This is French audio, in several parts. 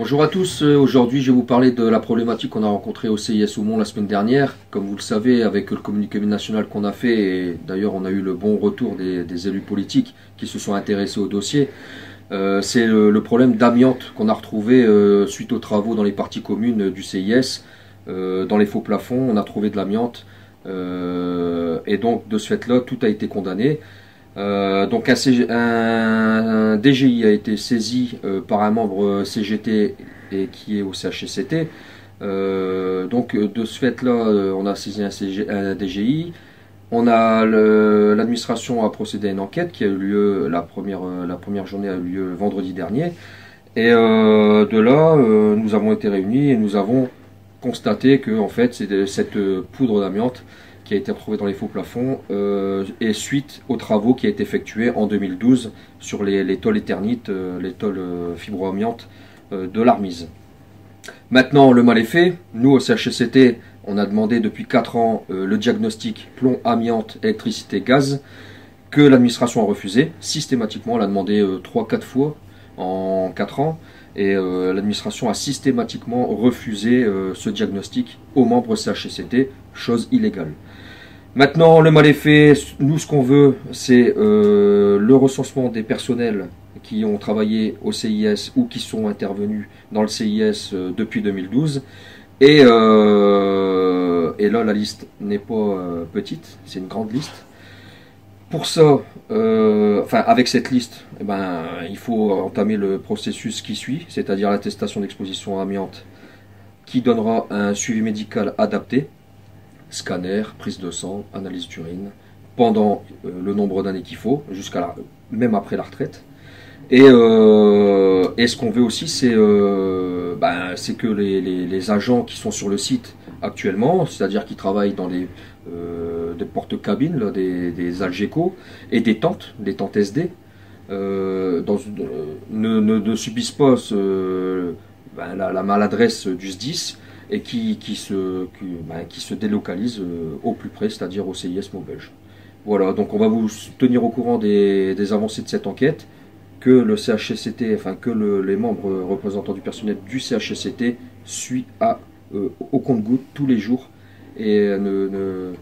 Bonjour à tous, aujourd'hui je vais vous parler de la problématique qu'on a rencontrée au CIS Aumont la semaine dernière. Comme vous le savez, avec le communiqué national qu'on a fait, et d'ailleurs on a eu le bon retour des élus politiques qui se sont intéressés au dossier, c'est le problème d'amiante qu'on a retrouvé suite aux travaux dans les parties communes du CIS. Dans les faux plafonds, on a trouvé de l'amiante, et donc de ce fait-là, tout a été condamné. Donc un DGI a été saisi par un membre CGT et qui est au CHSCT. Donc de ce fait-là, on a saisi un DGI. L'administration a procédé à une enquête qui a eu lieu, la première journée a eu lieu vendredi dernier. Et de là, nous avons été réunis et nous avons constaté que en fait, c'est cette poudre d'amiante qui a été retrouvée dans les faux plafonds et suite aux travaux qui a été effectués en 2012 sur les tôles éternites, les tôles fibro-amiantes de l'Armise. Maintenant, le mal est fait. Nous, au CHSCT, on a demandé depuis 4 ans le diagnostic plomb, amiante, électricité, gaz, que l'administration a refusé. Systématiquement, on l'a demandé 3-4 fois en 4 ans. Et l'administration a systématiquement refusé ce diagnostic aux membres CHSCT, chose illégale. Maintenant, le mal est fait. Nous, ce qu'on veut, c'est le recensement des personnels qui ont travaillé au CIS ou qui sont intervenus dans le CIS depuis 2012. Et là, la liste n'est pas petite, c'est une grande liste. Pour ça, avec cette liste, il faut entamer le processus qui suit, c'est-à-dire l'attestation d'exposition à amiante, qui donnera un suivi médical adapté, scanner, prise de sang, analyse d'urine, pendant le nombre d'années qu'il faut, même après la retraite. Et ce qu'on veut aussi, c'est que les agents qui sont sur le site actuellement, c'est-à-dire qui travaillent dans des porte-cabines, des Algeco et des tentes SD, ne subissent pas la maladresse du SDIS et qui se délocalisent au plus près, c'est-à-dire au CIS Maubeuge. Voilà, donc on va vous tenir au courant des avancées de cette enquête, que le CHSCT, les membres représentants du personnel du CHSCT suit au compte-gouttes tous les jours et ne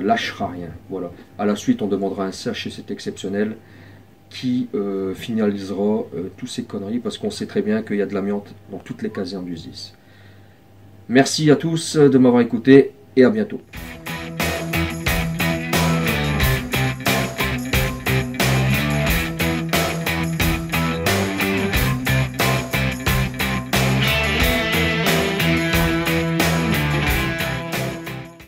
lâchera rien. Voilà. À la suite, on demandera un CHSCT exceptionnel qui finalisera tous ces conneries, parce qu'on sait très bien qu'il y a de l'amiante dans toutes les casernes du SDIS. Merci à tous de m'avoir écouté et à bientôt.